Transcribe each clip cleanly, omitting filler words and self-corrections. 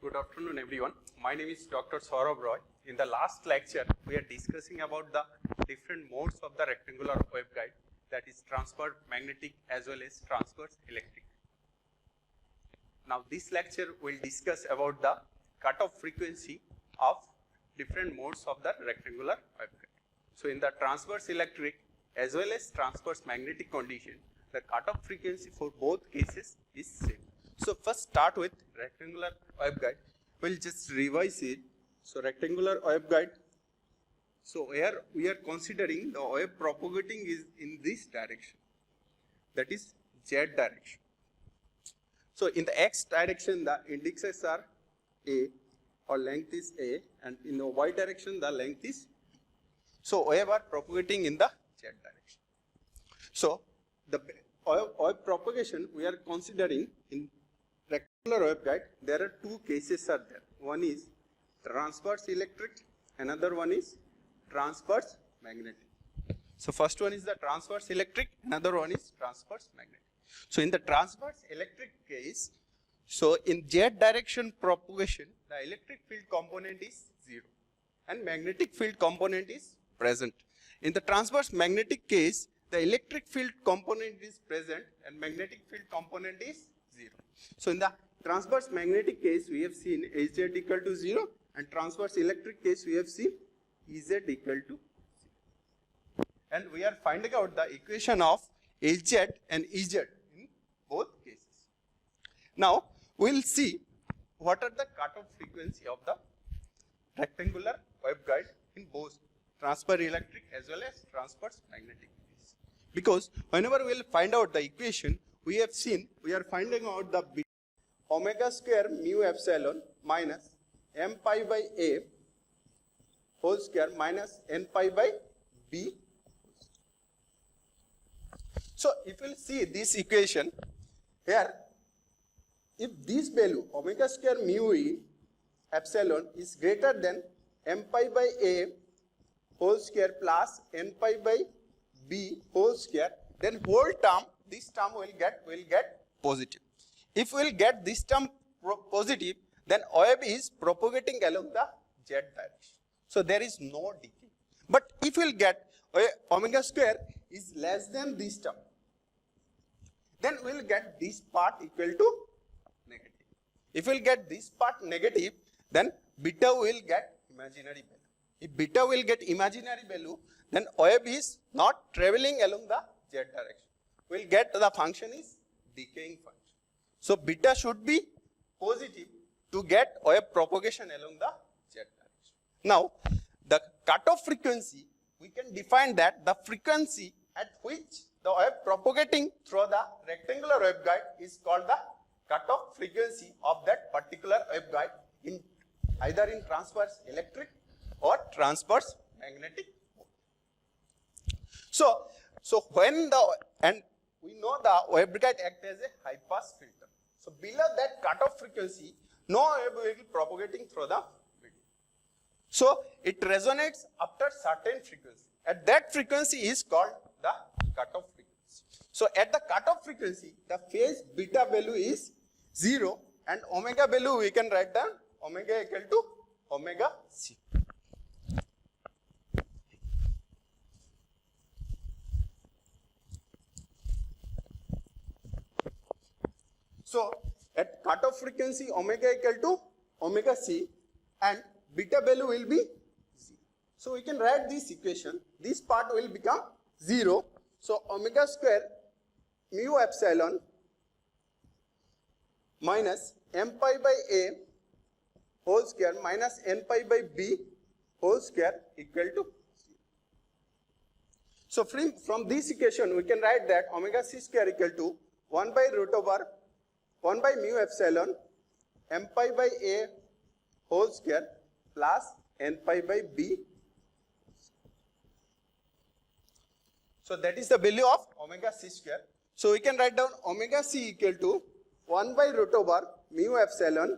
good afternoon everyone. My name is Dr. Saurabh Roy. In the last lecture, we are discussing about the different modes of the rectangular waveguide, that is transverse magnetic as well as transverse electric. Now this lecture will discuss about the cutoff frequency of different modes of the rectangular waveguide. So in the transverse electric as well as transverse magnetic condition, the cutoff frequency for both cases is same. So first start with rectangular waveguide. We'll just revise it. So rectangular waveguide. So here we are considering the wave propagating is in this direction, that is Z direction. So in the X direction the indices are A or length is A, and in the Y direction the length is B. So wave are propagating in the Z direction. So the wave propagation we are considering in rectangular waveguide, there are two cases are there. One is transverse electric, another one is transverse magnetic. So first one is the transverse electric, another one is transverse magnetic. So in the transverse electric case, so in Z direction propagation, the electric field component is 0 and magnetic field component is present. In the transverse magnetic case, the electric field component is present and magnetic field component is 0. So in the transverse magnetic case, we have seen Hz equal to 0, and transverse electric case we have seen Ez equal to 0. And we are finding out the equation of Hz and Ez in both cases. Now we will see what are the cutoff frequency of the rectangular waveguide in both transverse electric as well as transverse magnetic case. Because whenever we will find out the equation, we have seen we are finding out the omega square mu epsilon minus m pi by a whole square minus n pi by b. So if you will see this equation here, if this value omega square mu e epsilon is greater than m pi by a whole square plus n pi by b whole square, then whole term, this term will get positive. If we will get this term positive, then wave is propagating along the Z direction. So there is no decay. But if we will get omega square is less than this term, then we will get this part equal to negative. If we will get this part negative, then beta will get imaginary value. If beta will get imaginary value, then wave is not traveling along the Z direction. We will get the function is decaying function. So beta should be positive to get wave propagation along the Z direction. Now the cutoff frequency, we can define that the frequency at which the wave propagating through the rectangular waveguide is called the cutoff frequency of that particular waveguide in either in transverse electric or transverse magnetic mode. So when and we know the waveguide acts as a high pass filter. So below that cutoff frequency, no wave will be propagating through the medium. So it resonates after certain frequency. At that frequency is called the cutoff frequency. So at the cutoff frequency, the phase beta value is 0 and omega value we can write down omega equal to omega c. So at cutoff frequency omega equal to omega c and beta value will be 0. So we can write this equation. This part will become 0. So omega square mu epsilon minus m pi by a whole square minus n pi by b whole square equal to 0. So from this equation we can write that omega c square equal to 1 by root over 1 by mu epsilon m pi by a whole square plus n pi by b. So that is the value of omega c square. So we can write down omega c equal to 1 by root over mu epsilon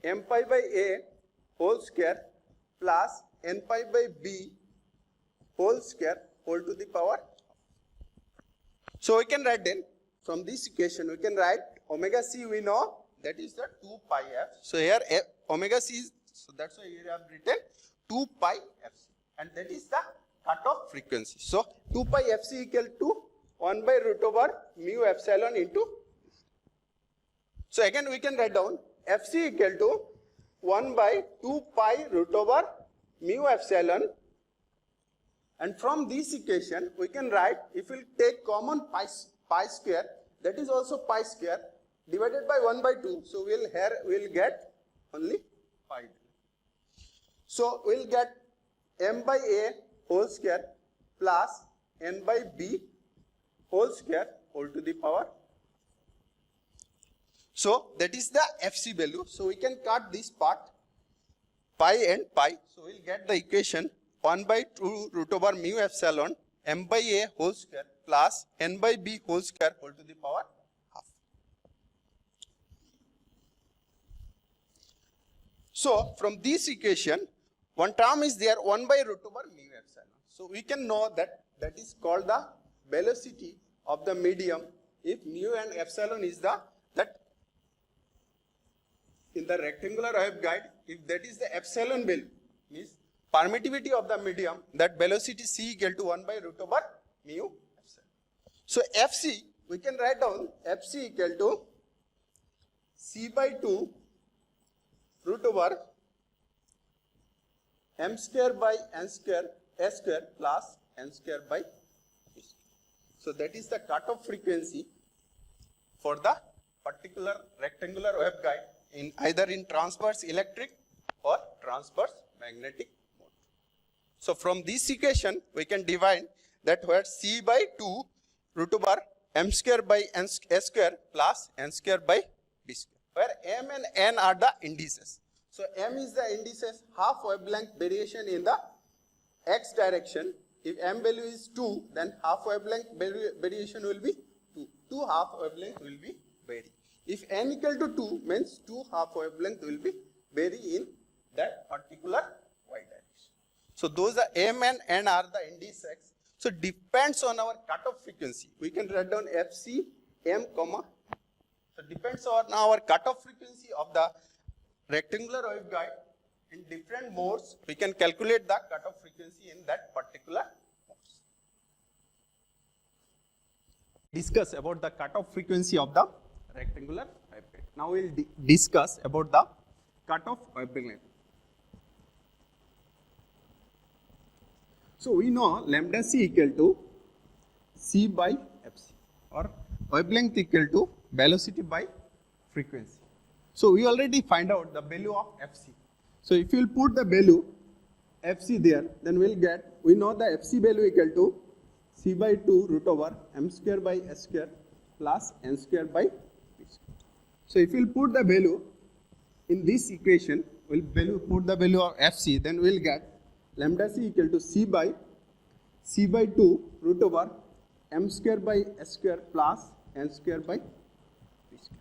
m pi by a whole square plus n pi by b whole square whole to the power. So we can write then from this equation we can write omega c we know that is the 2 pi f. So here omega c is, so that's why here I have written 2 pi fc, and that is the cutoff frequency. So 2 pi fc equal to 1 by root over mu epsilon into. So again we can write down fc equal to 1 by 2 pi root over mu epsilon, and from this equation we can write, if we take common pi square, that is also pi square divided by 1 by 2. So we'll get only pi. So we'll get m by a whole square plus n by b whole square whole to the power. So that is the fc value. So we can cut this part, pi and pi. So we'll get the equation 1 by 2 root over mu epsilon m by a whole square plus n by b whole square whole to the power half. So from this equation, one term is there 1 by root over mu epsilon. So we can know that that is called the velocity of the medium if mu and epsilon is the, that in the rectangular waveguide, if that is the epsilon value, means permittivity of the medium, that velocity c equal to 1 by root over mu epsilon. So fc, we can write down fc equal to c by 2 root over m square by n square s square plus n square by b square. So that is the cutoff frequency for the particular rectangular waveguide in either in transverse electric or transverse magnetic mode. So from this equation we can divide that where c by 2 root over m square by n s square plus n square by b square, where m and n are the indices. So m is the indices half wavelength variation in the x direction. If m value is 2, then half wavelength variation will be 2. 2 half wavelength will be vary. If n equal to 2, means 2 half wavelength will be vary in that particular y direction. So those are m and n are the indices. So depends on our cutoff frequency. We can write down fc m comma. So depends on our cutoff frequency of the rectangular waveguide in different modes. We can calculate the cutoff frequency in that particular modes. Discuss about the cutoff frequency of the rectangular waveguide. Now we will discuss about the cutoff wavelength. So we know lambda c equal to c by fc, or wavelength equal to velocity by frequency. So we already find out the value of fc. So if you will put the value fc there, then we know the fc value equal to c by 2 root over m square by s square plus n square by b square. So if you will put the value in this equation, we'll put the value of fc, then we'll get lambda c equal to c by 2 root over m square by s square plus n square by b square.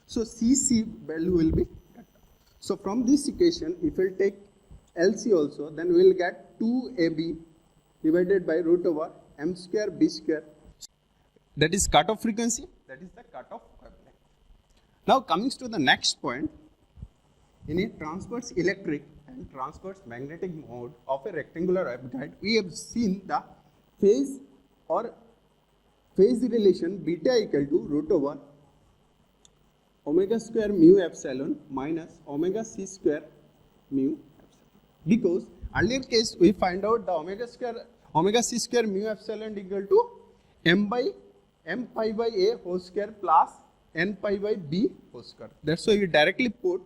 So cc value will be that. So from this equation, if we'll take LC also, then we'll get 2ab divided by root over m square b square. That is cutoff frequency. That is the cutoff wavelength. Now coming to the next point, in a transverse electric and transverse magnetic mode of a rectangular waveguide, we have seen the phase or phase relation beta equal to root over omega square mu epsilon minus omega c square mu epsilon. Because earlier case we find out the omega c square mu epsilon equal to m pi by a whole square plus n pi by b whole square. That's why we directly put,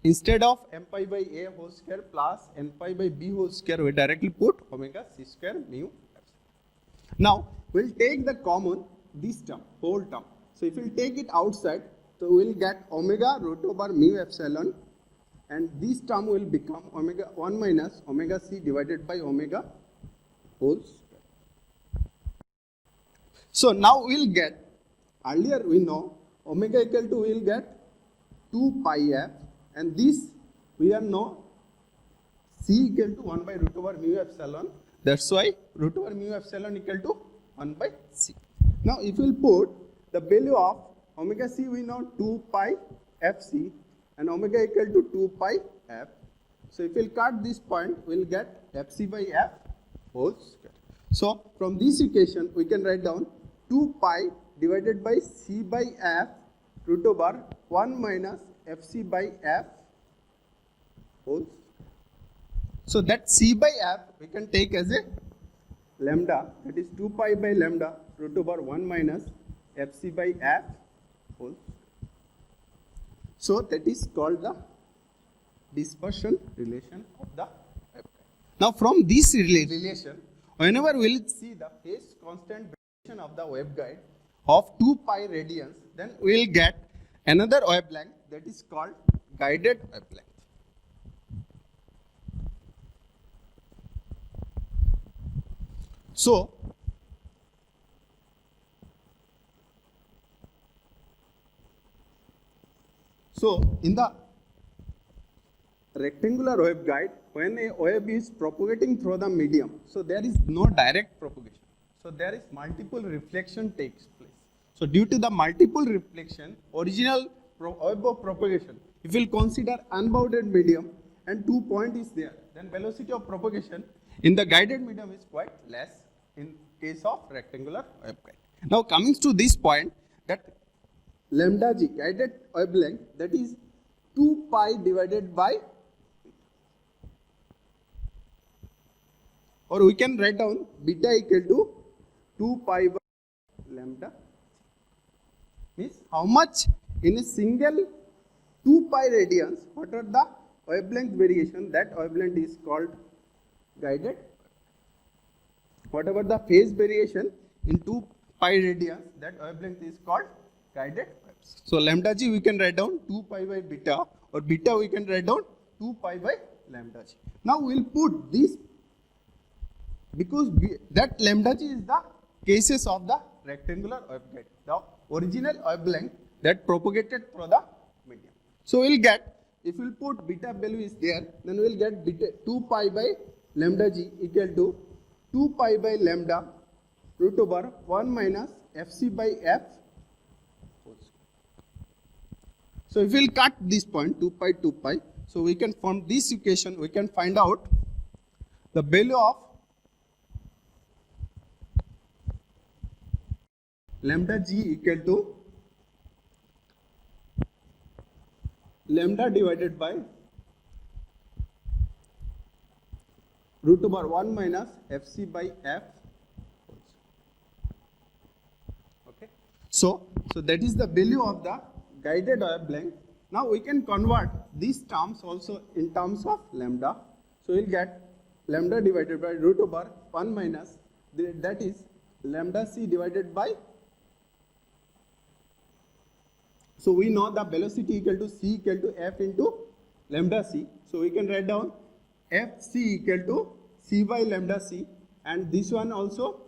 instead of m pi by a whole square plus n pi by b whole square, we directly put omega c square mu epsilon. Now we'll take the common this term, whole term. So if we'll take it outside, so we'll get omega root over mu epsilon, and this term will become omega 1 minus omega c divided by omega whole square. So now we'll get, earlier we know omega equal to, we'll get 2 pi f, and this we are know c equal to 1 by root over mu epsilon. That's why root over mu epsilon equal to 1 by c. Now if we'll put the value of omega c we know 2 pi fc and omega equal to 2 pi f. So if we'll cut this point, we'll get fc by f whole square. So from this equation, we can write down 2 pi divided by c by f root over 1 minus fc by f whole square. So that c by f we can take as a lambda, that is 2 pi by lambda root over 1 minus fc by f whole square. So that is called the dispersion relation of the waveguide. Now from this relation, whenever we will see the phase constant variation of the waveguide of 2 pi radians, then we will get another wavelength that is called guided wavelength. So in the rectangular waveguide, when a wave is propagating through the medium, so there is no direct propagation. So there is multiple reflection takes place. So due to the multiple reflection, original wave of propagation, if we will consider unbounded medium and 2 point is there, then velocity of propagation in the guided medium is quite less in case of rectangular waveguide. Now coming to this point, that lambda g guided wavelength, that is 2 pi divided by, or we can write down beta equal to 2 pi by lambda. Means how much in a single 2 pi radians, what are the wavelength variation, that wavelength is called guided. Whatever the phase variation in 2 pi radians, that wavelength is called guided. So lambda g we can write down 2 pi by beta, or beta we can write down 2 pi by lambda g. Now we will put this, because that lambda g is the cases of the rectangular waveguide, the original wavelength that propagated through the medium. So we will get, if we will put beta value is there, then we will get beta 2 pi by lambda g equal to 2 pi by lambda root over 1 minus fc by f. So if we will cut this point 2 pi, so we can, from this equation we can find out the value of lambda g equal to lambda divided by root over 1 minus fc by f. Okay. So that is the value of the guided wavelength. Now we can convert these terms also in terms of lambda. So we'll get lambda divided by root over 1 minus, that is lambda c divided by, so we know the velocity equal to c equal to f into lambda c. So we can write down fc equal to c by lambda c, and this one also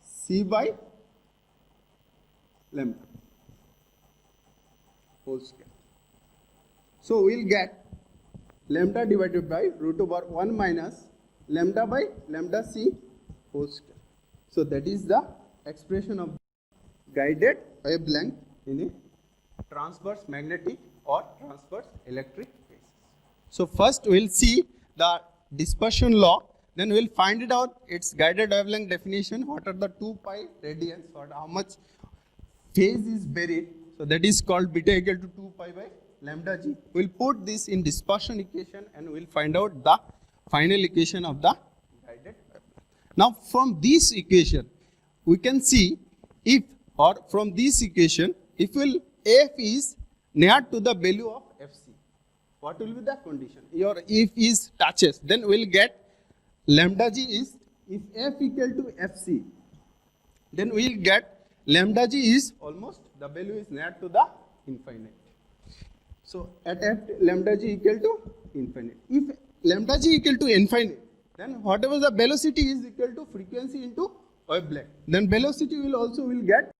c by lambda whole square. So we'll get lambda divided by root over 1 minus lambda by lambda c whole square. So that is the expression of guided wavelength in a transverse magnetic or transverse electric cases. So first we'll see the dispersion law, then we'll find it out its guided wavelength definition, what are the 2 pi radians, or how much phase is buried. So that is called beta equal to 2 pi by lambda g. We'll put this in dispersion equation and we'll find out the final equation of the guided wavelength. Now from this equation, we can see if, or from this equation, if will f is near to the value of fc, what will be the condition? Or if is touches, then we'll get lambda g is, if f equal to fc, then we'll get lambda g is almost, the value is near to the infinite. So at f lambda g equal to infinite. If lambda g equal to infinite, then whatever the velocity is equal to frequency into wavelength, then velocity will also will get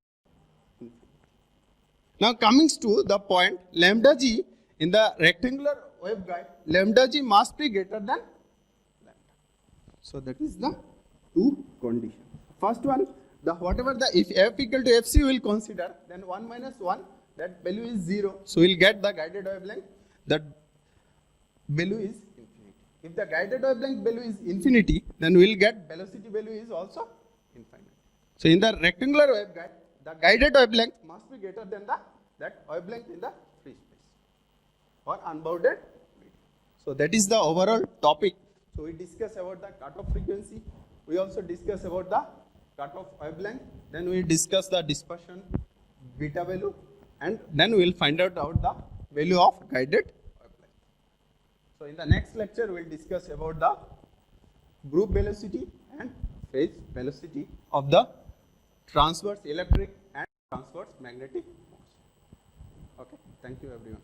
infinite. Now coming to the point, lambda g in the rectangular waveguide, lambda g must be greater than lambda. So that is the two conditions. First one, the whatever the if f equal to fc we will consider, then 1 minus 1, that value is 0. So we'll get the guided wavelength, that value is infinity. If the guided wavelength value is infinity, then we'll get velocity value is also infinite. So in the rectangular waveguide, the guided wavelength must be greater than that wavelength in the free space or unbounded medium. So that is the overall topic. So we discuss about the cutoff frequency. We also discuss about the cutoff wavelength. Then we discuss the dispersion beta value, and then we will find out the value of guided wavelength. So in the next lecture, we will discuss about the group velocity and phase velocity of the transverse electric and transverse magnetic motion. Okay, thank you everyone.